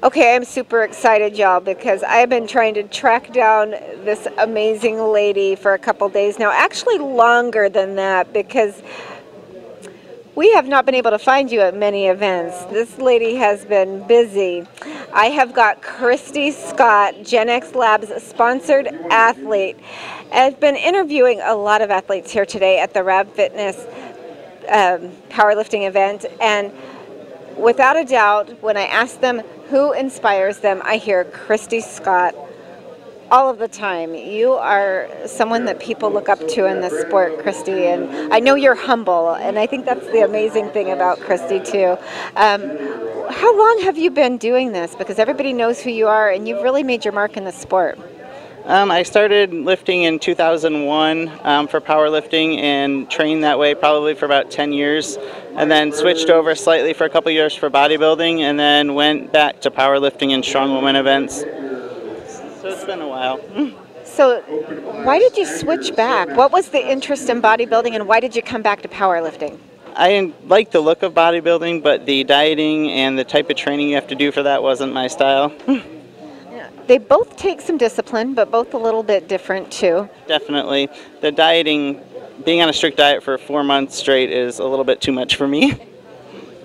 Okay, I'm super excited, y'all, because I've been trying to track down this amazing lady for a couple days now. Actually, longer than that, because we have not been able to find you at many events. This lady has been busy. I have got Kristy Scott, GenXLabs sponsored athlete. I've been interviewing a lot of athletes here today at the RAB Fitness powerlifting event, and without a doubt, when I ask them who inspires them, I hear Kristy Scott all of the time. You are someone that people look up to in this sport, Christy, and I know you're humble, and I think that's the amazing thing about Christy too. How long have you been doing this? Because everybody knows who you are, and you've really made your mark in the sport. I started lifting in 2001 for powerlifting and trained that way probably for about 10 years, and then switched over slightly for a couple years for bodybuilding, and then went back to powerlifting and strong woman events. So it's been a while. So why did you switch back? What was the interest in bodybuilding, and why did you come back to powerlifting? I like the look of bodybuilding, but the dieting and the type of training you have to do for that wasn't my style. They both take some discipline, but both a little bit different too. Definitely. The dieting, being on a strict diet for 4 months straight is a little bit too much for me.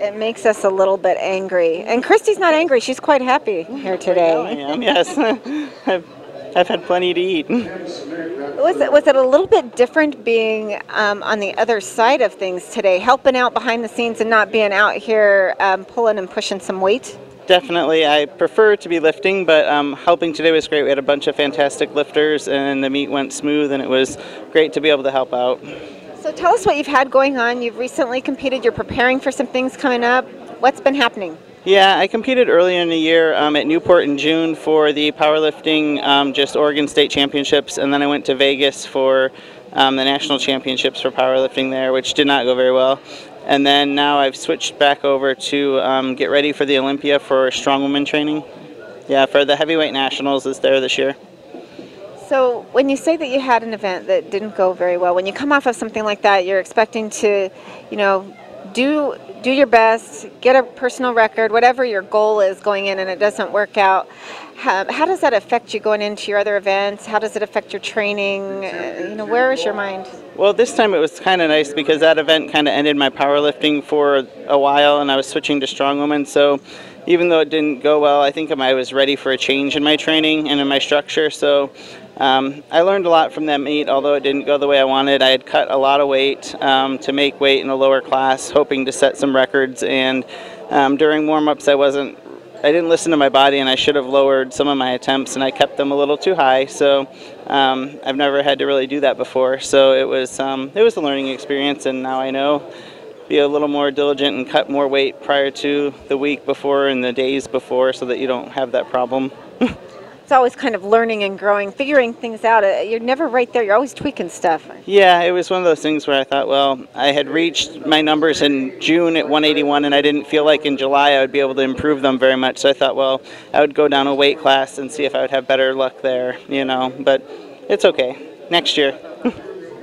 It makes us a little bit angry. And Christy's not angry. She's quite happy here today. I am, yes. I've had plenty to eat. Was it a little bit different being on the other side of things today, helping out behind the scenes and not being out here pulling and pushing some weight? Definitely. I prefer to be lifting, but helping today was great. We had a bunch of fantastic lifters, and the meet went smooth, and it was great to be able to help out. So tell us what you've had going on. You've recently competed. You're preparing for some things coming up. What's been happening? Yeah, I competed earlier in the year at Newport in June for the powerlifting, just Oregon State Championships, and then I went to Vegas for the National Championships for powerlifting there, which did not go very well. And then now I've switched back over to get ready for the Olympia for strongwoman training. Yeah, for the heavyweight nationals is there this year. So when you say that you had an event that didn't go very well, when you come off of something like that, you're expecting to, do your best, get a personal record, whatever your goal is going in, and it doesn't work out. How does that affect you going into your other events? How does it affect your training? Where is your mind? Well, this time it was kind of nice because that event kind of ended my powerlifting for a while, and I was switching to strongwoman. So even though it didn't go well, I think I was ready for a change in my training and in my structure. So I learned a lot from that meet, although it didn't go the way I wanted. I had cut a lot of weight to make weight in a lower class, hoping to set some records. And during warm-ups, I didn't listen to my body, and I should have lowered some of my attempts, and I kept them a little too high. So I've never had to really do that before. So it was a learning experience, and now I know. Be a little more diligent and cut more weight prior to the week before and the days before, so that you don't have that problem. It's always kind of learning and growing, figuring things out. You're never right there. You're always tweaking stuff. Yeah, it was one of those things where I thought, well, I had reached my numbers in June at 181, and I didn't feel like in July I would be able to improve them very much. So I thought, well, I would go down a weight class and see if I would have better luck there, But it's okay. Next year.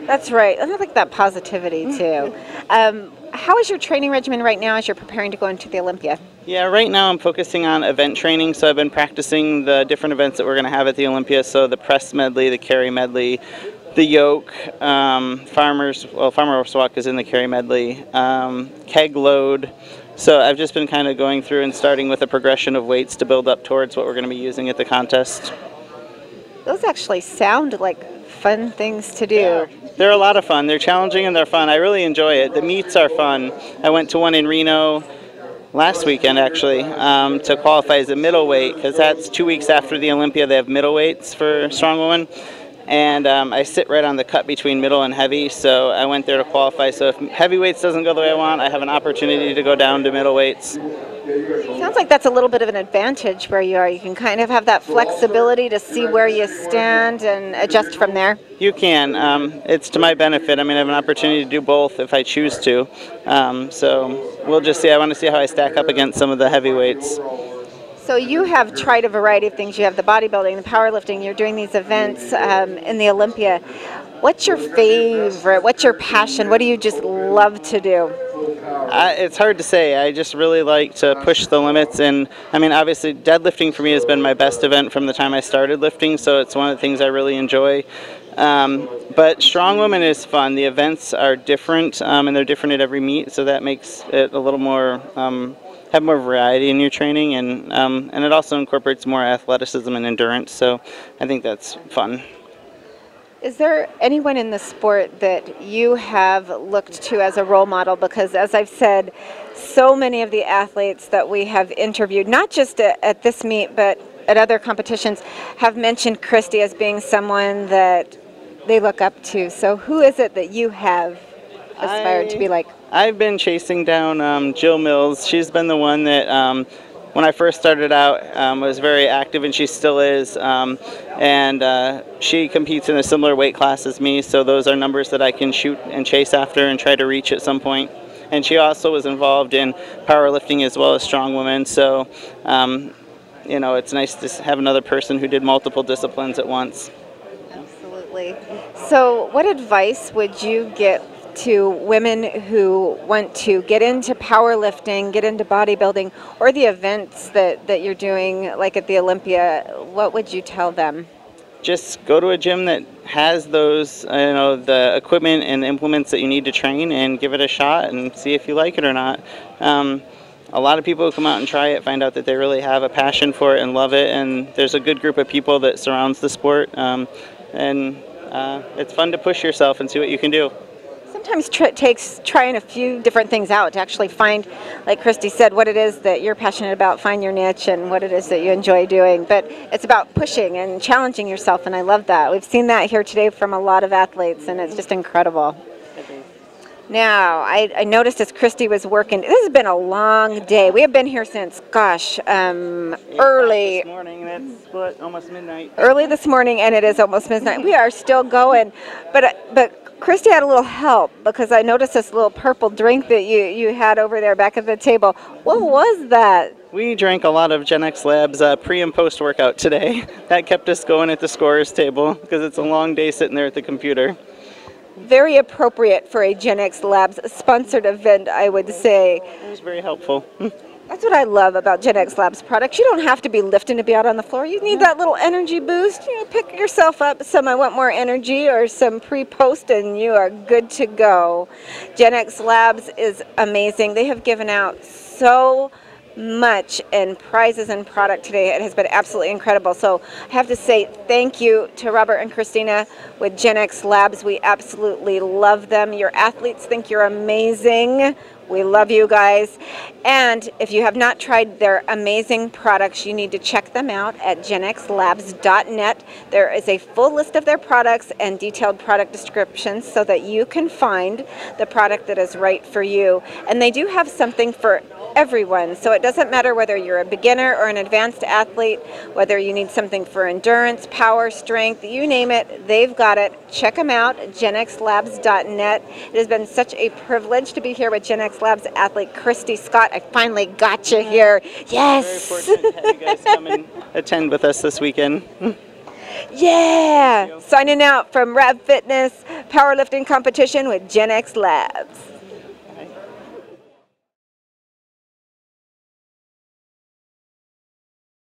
That's right. I like that positivity, too. How is your training regimen right now as you're preparing to go into the Olympia? Yeah, right now I'm focusing on event training, so I've been practicing the different events that we're going to have at the Olympia, so the press medley, the carry medley, the yoke, farmer walk is in the carry medley, keg load. So I've just been kind of going through and starting with a progression of weights to build up towards what we're going to be using at the contest. Those actually sound like fun things to do. Yeah, they're a lot of fun. They're challenging and they're fun. I really enjoy it. The meets are fun. I went to one in Reno last weekend, actually, to qualify as a middleweight, because that's 2 weeks after the Olympia. They have middleweights for strongwoman. And I sit right on the cut between middle and heavy, so I went there to qualify. So if heavyweights doesn't go the way I want, I have an opportunity to go down to middleweights. Sounds like that's a little bit of an advantage where you are. You can kind of have that flexibility to see where you stand and adjust from there. You can. It's to my benefit. I mean, I have an opportunity to do both if I choose to. So we'll just see. I want to see how I stack up against some of the heavyweights. So you have tried a variety of things. You have the bodybuilding, the powerlifting. You're doing these events in the Olympia. What's your favorite? What's your passion? What do you just love to do? It's hard to say. I just really like to push the limits, and I mean, obviously, deadlifting for me has been my best event from the time I started lifting, so it's one of the things I really enjoy. But strongwoman is fun. The events are different, and they're different at every meet, so that makes it a little more have more variety in your training, and it also incorporates more athleticism and endurance. So I think that's fun. Is there anyone in the sport that you have looked to as a role model? Because as I've said, so many of the athletes that we have interviewed, not just at this meet, but at other competitions, have mentioned Christy as being someone that they look up to. So who is it that you have aspired to be like? I've been chasing down Jill Mills. She's been the one that when I first started out was very active, and she still is, and she competes in a similar weight class as me, so those are numbers that I can shoot and chase after and try to reach at some point. And she also was involved in powerlifting as well as strongwoman, so you know, it's nice to have another person who did multiple disciplines at once. Absolutely. So what advice would you give to women who want to get into powerlifting, get into bodybuilding, or the events that you're doing, like at the Olympia? What would you tell them? Just go to a gym that has those, you know, the equipment and implements that you need to train, and give it a shot and see if you like it or not. A lot of people who come out and try it find out that they really have a passion for it and love it, and there's a good group of people that surrounds the sport, and it's fun to push yourself and see what you can do. Sometimes it takes trying a few different things out to actually find, like Christy said, what it is that you're passionate about, find your niche, and what it is that you enjoy doing. But it's about pushing and challenging yourself, and I love that. We've seen that here today from a lot of athletes, and it's just incredible. Now, I noticed as Christy was working, this has been a long day. We have been here since, gosh, early. This morning, and it's what, almost midnight. Early this morning, and it is almost midnight. We are still going, but Christy had a little help, because I noticed this little purple drink that you had over there back at the table. What was that? We drank a lot of GenXLabs pre and post workout today. That kept us going at the scorer's table, because it's a long day sitting there at the computer. Very appropriate for a GenXLabs sponsored event, I would say. It was very helpful. That's what I love about GenXLabs products. You don't have to be lifting to be out on the floor. You need that little energy boost. You know, pick yourself up some I want more energy or some pre-post, and you are good to go. GenXLabs is amazing. They have given out so much in prizes and product today. It has been absolutely incredible. So I have to say thank you to Robert and Christina with GenXLabs. We absolutely love them. Your athletes think you're amazing. We love you guys. And if you have not tried their amazing products, you need to check them out at genxlabs.net. There is a full list of their products and detailed product descriptions so that you can find the product that is right for you. And they do have something for everyone, so it doesn't matter whether you're a beginner or an advanced athlete, whether you need something for endurance, power, strength, you name it, they've got it. Check them out, genxlabs.net. It has been such a privilege to be here with GenXLabs athlete Kristy Scott. I finally got you here. Yes! Very fortunate to have you guys come and attend with us this weekend. Yeah! Signing out from RAB Fitness Powerlifting Competition with GenXLabs.